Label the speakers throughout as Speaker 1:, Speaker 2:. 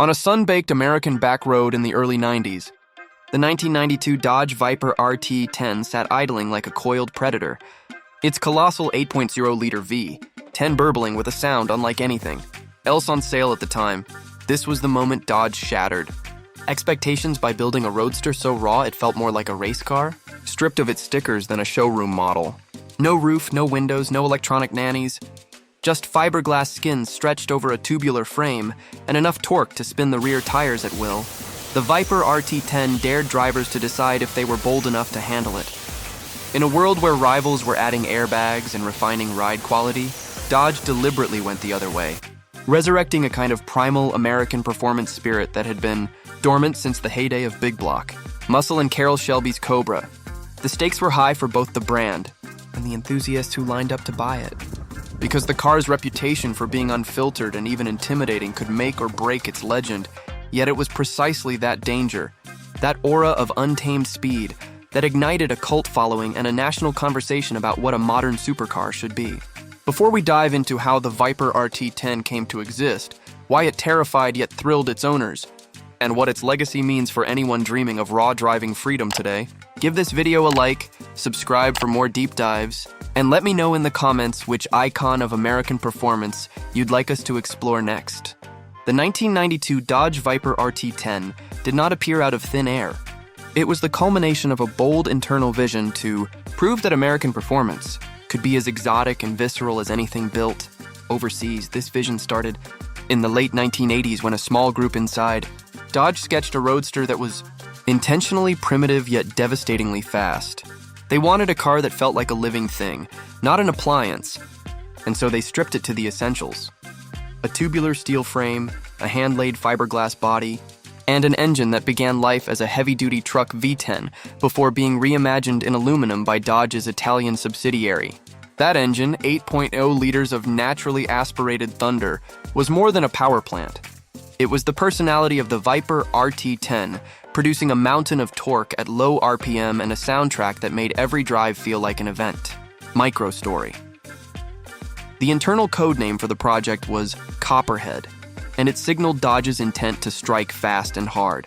Speaker 1: On a sun-baked American back road in the early 90s, the 1992 Dodge Viper RT10 sat idling like a coiled predator, its colossal 8.0-liter V10 burbling with a sound unlike anything else on sale at the time. This was the moment Dodge shattered. Expectations by building a roadster so raw it felt more like a race car, stripped of its stickers than a showroom model. No roof, no windows, no electronic nannies, just fiberglass skin stretched over a tubular frame and enough torque to spin the rear tires at will. The Viper RT10 dared drivers to decide if they were bold enough to handle it. In a world where rivals were adding airbags and refining ride quality, Dodge deliberately went the other way, resurrecting a kind of primal American performance spirit that had been dormant since the heyday of Big Block, Muscle and Carroll Shelby's Cobra. The stakes were high for both the brand and the enthusiasts who lined up to buy it, because the car's reputation for being unfiltered and even intimidating could make or break its legend. Yet it was precisely that danger, that aura of untamed speed, that ignited a cult following and a national conversation about what a modern supercar should be. Before we dive into how the Viper RT10 came to exist, why it terrified yet thrilled its owners, and what its legacy means for anyone dreaming of raw driving freedom today, give this video a like, subscribe for more deep dives, and let me know in the comments which icon of American performance you'd like us to explore next. The 1992 Dodge Viper RT10 did not appear out of thin air. It was the culmination of a bold internal vision to prove that American performance could be as exotic and visceral as anything built overseas. This vision started in the late 1980s when a small group inside Dodge sketched a roadster that was intentionally primitive yet devastatingly fast. They wanted a car that felt like a living thing, not an appliance, and so they stripped it to the essentials. A tubular steel frame, a hand-laid fiberglass body, and an engine that began life as a heavy-duty truck V10 before being reimagined in aluminum by Dodge's Italian subsidiary. That engine, 8.0 liters of naturally aspirated thunder, was more than a power plant. It was the personality of the Viper RT10, producing a mountain of torque at low RPM and a soundtrack that made every drive feel like an event. Microstory. The internal code name for the project was Copperhead, and it signaled Dodge's intent to strike fast and hard.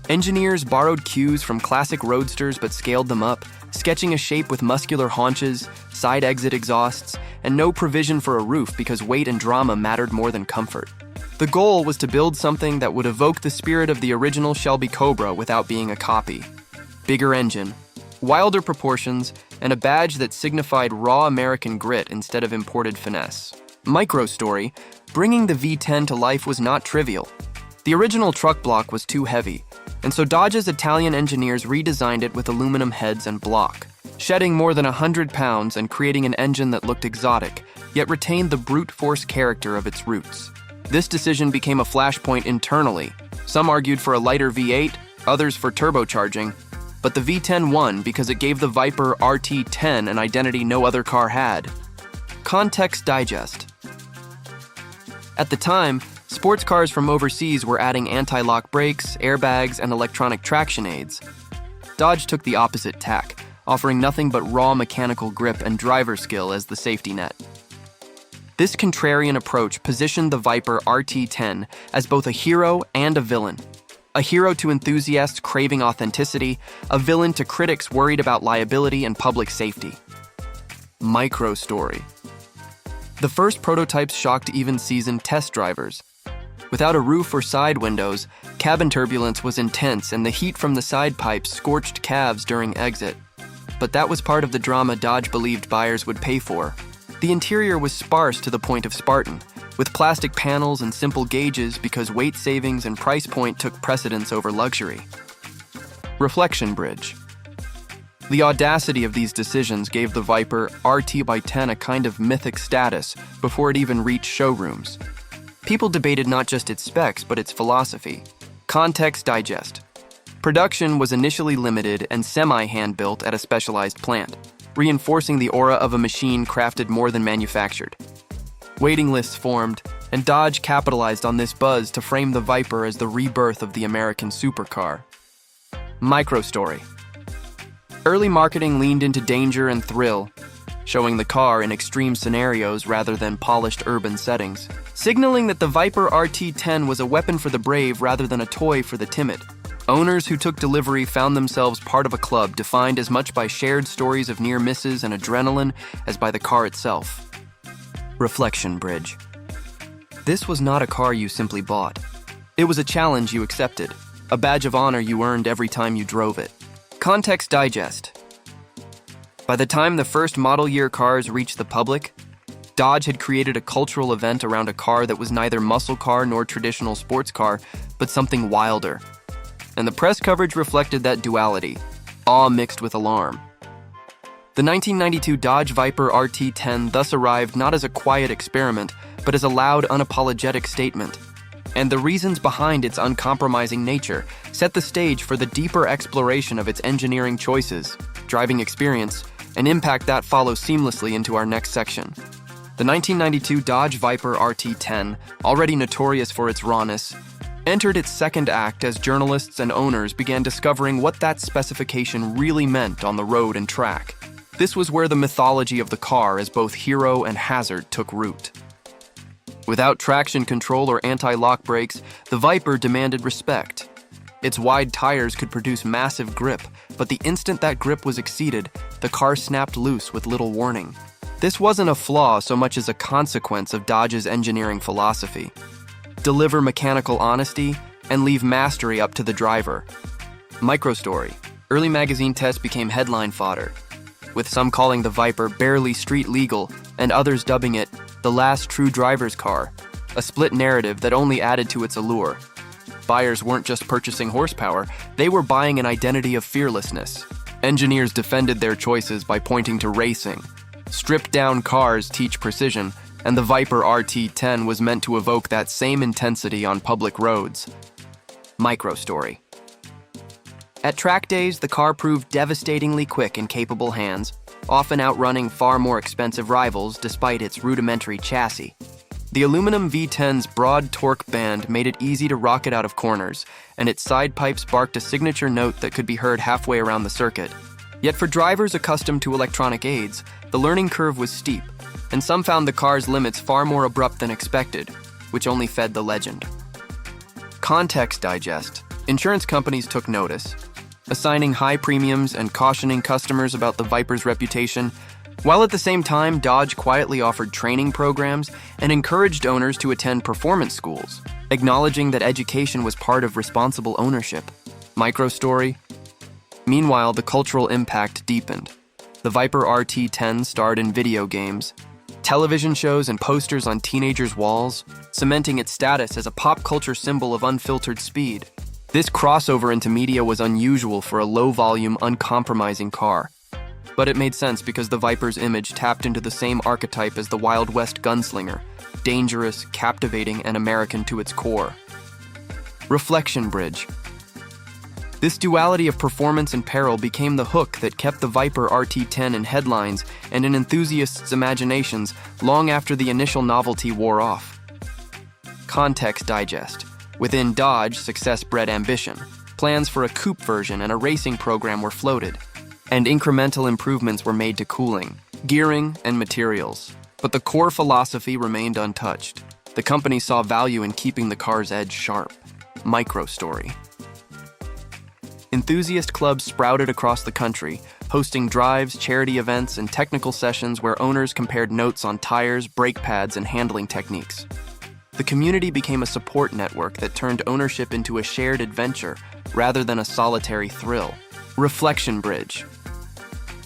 Speaker 1: Engineers borrowed cues from classic roadsters but scaled them up, sketching a shape with muscular haunches, side exit exhausts, and no provision for a roof because weight and drama mattered more than comfort. The goal was to build something that would evoke the spirit of the original Shelby Cobra without being a copy. Bigger engine, wilder proportions, and a badge that signified raw American grit instead of imported finesse. Microstory, bringing the V10 to life was not trivial. The original truck block was too heavy, and so Dodge's Italian engineers redesigned it with aluminum heads and block, shedding more than 100 pounds and creating an engine that looked exotic, yet retained the brute force character of its roots. This decision became a flashpoint internally. Some argued for a lighter V8, others for turbocharging, but the V10 won because it gave the Viper RT10 an identity no other car had. Context Digest. At the time, sports cars from overseas were adding anti-lock brakes, airbags, and electronic traction aids. Dodge took the opposite tack, offering nothing but raw mechanical grip and driver skill as the safety net. This contrarian approach positioned the Viper RT10 as both a hero and a villain. A hero to enthusiasts craving authenticity, a villain to critics worried about liability and public safety. Microstory. The first prototypes shocked even seasoned test drivers. Without a roof or side windows, cabin turbulence was intense and the heat from the side pipes scorched calves during exit. But that was part of the drama Dodge believed buyers would pay for. The interior was sparse to the point of Spartan, with plastic panels and simple gauges because weight savings and price point took precedence over luxury. Reflection bridge. The audacity of these decisions gave the Viper RT10 a kind of mythic status before it even reached showrooms. People debated not just its specs, but its philosophy. Context Digest. Production was initially limited and semi-hand-built at a specialized plant, reinforcing the aura of a machine crafted more than manufactured. Waiting lists formed, and Dodge capitalized on this buzz to frame the Viper as the rebirth of the American supercar. Microstory. Early marketing leaned into danger and thrill. showing the car in extreme scenarios rather than polished urban settings, signaling that the Viper RT10 was a weapon for the brave rather than a toy for the timid. Owners who took delivery found themselves part of a club defined as much by shared stories of near misses and adrenaline as by the car itself. Reflection bridge. This was not a car you simply bought. It was a challenge you accepted, a badge of honor you earned every time you drove it. Context digest. By the time the first model year cars reached the public, Dodge had created a cultural event around a car that was neither muscle car nor traditional sports car, but something wilder. And the press coverage reflected that duality, awe mixed with alarm. The 1992 Dodge Viper RT10 thus arrived not as a quiet experiment, but as a loud, unapologetic statement. And the reasons behind its uncompromising nature set the stage for the deeper exploration of its engineering choices, driving experience, and impact that follows seamlessly into our next section. The 1992 Dodge Viper RT10, already notorious for its rawness, entered its second act as journalists and owners began discovering what that specification really meant on the road and track. This was where the mythology of the car as both hero and hazard took root. Without traction control or anti-lock brakes, the Viper demanded respect. Its wide tires could produce massive grip, but the instant that grip was exceeded, the car snapped loose with little warning. This wasn't a flaw so much as a consequence of Dodge's engineering philosophy. Deliver mechanical honesty and leave mastery up to the driver. Microstory. Early magazine tests became headline fodder, with some calling the Viper barely street legal and others dubbing it the last true driver's car, a split narrative that only added to its allure. Buyers weren't just purchasing horsepower, they were buying an identity of fearlessness. Engineers defended their choices by pointing to racing. Stripped-down cars teach precision, and the Viper RT10 was meant to evoke that same intensity on public roads. Microstory. At track days, the car proved devastatingly quick in capable hands, often outrunning far more expensive rivals despite its rudimentary chassis. The aluminum V10's broad torque band made it easy to rocket out of corners, and its side pipes barked a signature note that could be heard halfway around the circuit. Yet for drivers accustomed to electronic aids, the learning curve was steep, and some found the car's limits far more abrupt than expected, which only fed the legend. Context digest. Insurance companies took notice, assigning high premiums and cautioning customers about the Viper's reputation, while at the same time Dodge quietly offered training programs and encouraged owners to attend performance schools, acknowledging that education was part of responsible ownership. Microstory. Meanwhile, the cultural impact deepened. The Viper RT10 starred in video games, television shows, and posters on teenagers' walls, cementing its status as a pop culture symbol of unfiltered speed. This crossover into media was unusual for a low-volume, uncompromising car. But it made sense because the Viper's image tapped into the same archetype as the Wild West gunslinger, dangerous, captivating, and American to its core. Reflection bridge. This duality of performance and peril became the hook that kept the Viper RT10 in headlines and in enthusiasts' imaginations long after the initial novelty wore off. Context digest. Within Dodge, success bred ambition. Plans for a coupe version and a racing program were floated, and incremental improvements were made to cooling, gearing, and materials. But the core philosophy remained untouched. The company saw value in keeping the car's edge sharp. Microstory. Enthusiast clubs sprouted across the country, hosting drives, charity events, and technical sessions where owners compared notes on tires, brake pads, and handling techniques. The community became a support network that turned ownership into a shared adventure rather than a solitary thrill. Reflection bridge.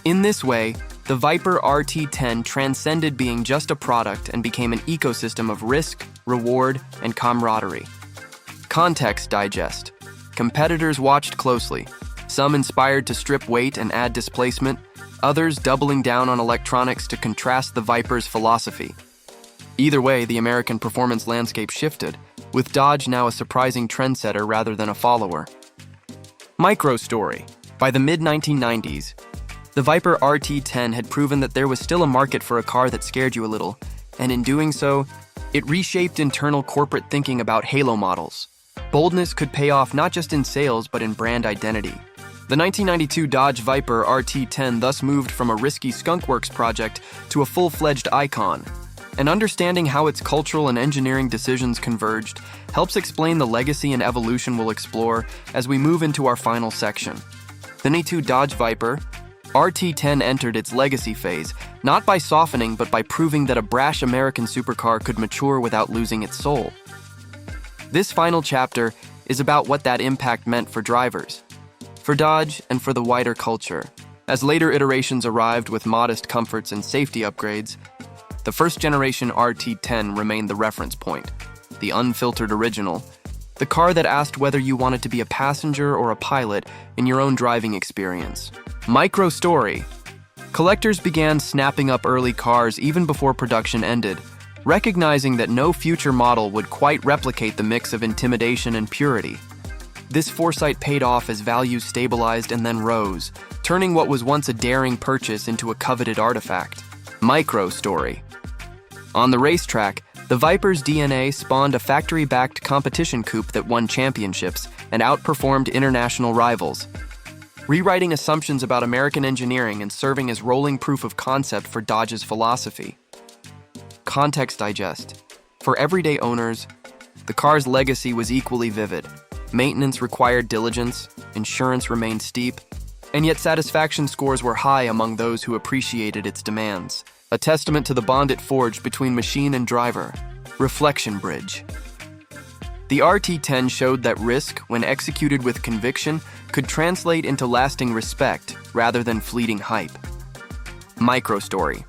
Speaker 1: In this way, the Viper RT10 transcended being just a product and became an ecosystem of risk, reward, and camaraderie. Context digest. Competitors watched closely, some inspired to strip weight and add displacement, others doubling down on electronics to contrast the Viper's philosophy. Either way, the American performance landscape shifted, with Dodge now a surprising trendsetter rather than a follower. Microstory. By the mid-1990s, the Viper RT10 had proven that there was still a market for a car that scared you a little, and in doing so, it reshaped internal corporate thinking about halo models. Boldness could pay off not just in sales but in brand identity. The 1992 Dodge Viper RT10 thus moved from a risky skunkworks project to a full-fledged icon. And understanding how its cultural and engineering decisions converged helps explain the legacy and evolution we'll explore as we move into our final section. The 1992 Dodge Viper RT10 entered its legacy phase, not by softening but by proving that a brash American supercar could mature without losing its soul. This final chapter is about what that impact meant for drivers, for Dodge, and for the wider culture. As later iterations arrived with modest comforts and safety upgrades, the first-generation RT10 remained the reference point, the unfiltered original, the car that asked whether you wanted to be a passenger or a pilot in your own driving experience. Micro story. Collectors began snapping up early cars even before production ended, recognizing that no future model would quite replicate the mix of intimidation and purity. This foresight paid off as values stabilized and then rose, turning what was once a daring purchase into a coveted artifact. Micro story. On the racetrack, the Viper's DNA spawned a factory-backed competition coupe that won championships and outperformed international rivals, rewriting assumptions about American engineering and serving as rolling proof of concept for Dodge's philosophy. Context digest. For everyday owners, the car's legacy was equally vivid. Maintenance required diligence, insurance remained steep, and yet satisfaction scores were high among those who appreciated its demands. A testament to the bond it forged between machine and driver. Reflection bridge. The RT10 showed that risk, when executed with conviction, could translate into lasting respect rather than fleeting hype. Microstory.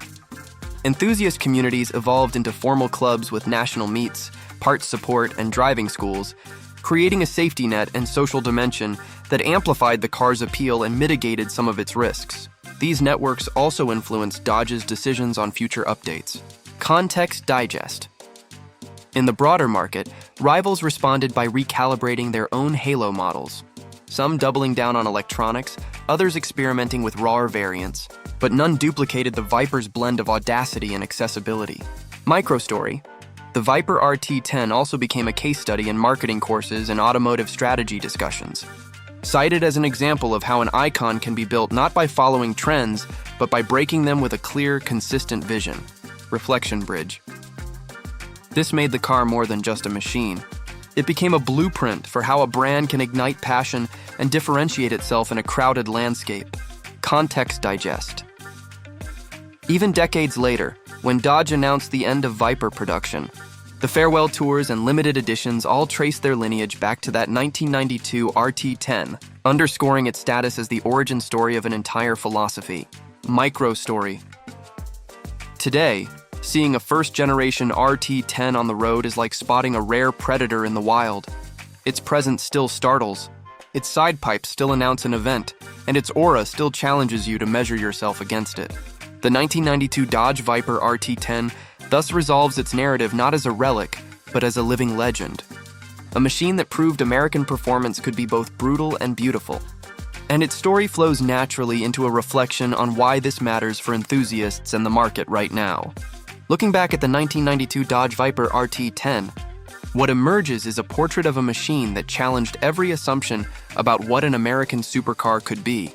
Speaker 1: Enthusiast communities evolved into formal clubs with national meets, parts support, and driving schools, creating a safety net and social dimension that amplified the car's appeal and mitigated some of its risks. These networks also influenced Dodge's decisions on future updates. Context digest. In the broader market, rivals responded by recalibrating their own halo models, some doubling down on electronics, others experimenting with rawer variants, but none duplicated the Viper's blend of audacity and accessibility. Microstory. The Viper RT10 also became a case study in marketing courses and automotive strategy discussions, cited as an example of how an icon can be built not by following trends, but by breaking them with a clear, consistent vision. Reflection bridge. This made the car more than just a machine. It became a blueprint for how a brand can ignite passion and differentiate itself in a crowded landscape. Context digest. Even decades later, when Dodge announced the end of Viper production, the farewell tours and limited editions all traced their lineage back to that 1992 RT10, underscoring its status as the origin story of an entire philosophy. Micro story. Today, seeing a first-generation RT10 on the road is like spotting a rare predator in the wild. Its presence still startles, its side pipes still announce an event, and its aura still challenges you to measure yourself against it. The 1992 Dodge Viper RT10 thus resolves its narrative not as a relic, but as a living legend. A machine that proved American performance could be both brutal and beautiful. And its story flows naturally into a reflection on why this matters for enthusiasts and the market right now. Looking back at the 1992 Dodge Viper RT10, what emerges is a portrait of a machine that challenged every assumption about what an American supercar could be.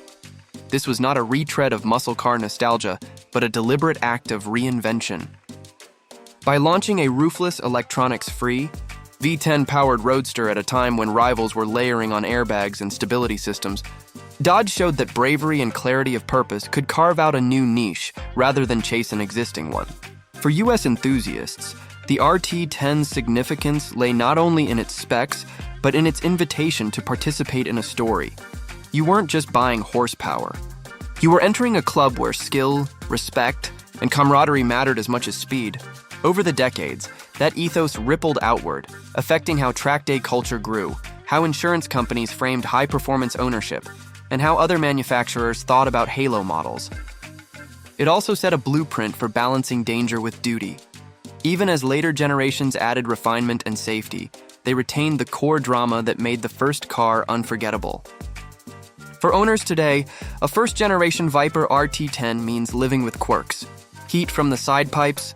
Speaker 1: This was not a retread of muscle car nostalgia, but a deliberate act of reinvention. By launching a roofless, electronics-free, V10-powered roadster at a time when rivals were layering on airbags and stability systems, Dodge showed that bravery and clarity of purpose could carve out a new niche rather than chase an existing one. For US enthusiasts, the RT10's significance lay not only in its specs, but in its invitation to participate in a story. You weren't just buying horsepower. You were entering a club where skill, respect, and camaraderie mattered as much as speed. Over the decades, that ethos rippled outward, affecting how track day culture grew, how insurance companies framed high-performance ownership, and how other manufacturers thought about halo models. It also set a blueprint for balancing danger with duty. Even as later generations added refinement and safety, they retained the core drama that made the first car unforgettable. For owners today, a first-generation Viper RT10 means living with quirks. Heat from the side pipes,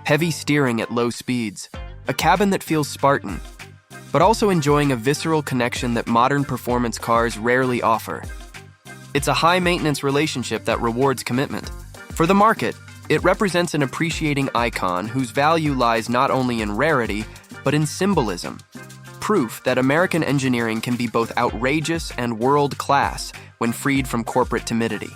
Speaker 1: heavy steering at low speeds, a cabin that feels Spartan, but also enjoying a visceral connection that modern performance cars rarely offer. It's a high-maintenance relationship that rewards commitment. For the market, it represents an appreciating icon whose value lies not only in rarity, but in symbolism. Proof that American engineering can be both outrageous and world-class when freed from corporate timidity.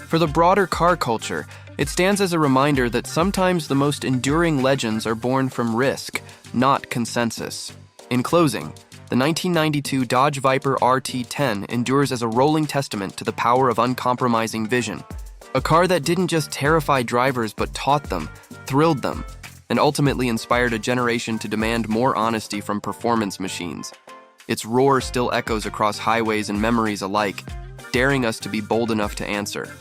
Speaker 1: For the broader car culture, it stands as a reminder that sometimes the most enduring legends are born from risk, not consensus. In closing, the 1992 Dodge Viper RT10 endures as a rolling testament to the power of uncompromising vision. A car that didn't just terrify drivers but taught them, thrilled them, and ultimately inspired a generation to demand more honesty from performance machines. Its roar still echoes across highways and memories alike, daring us to be bold enough to answer.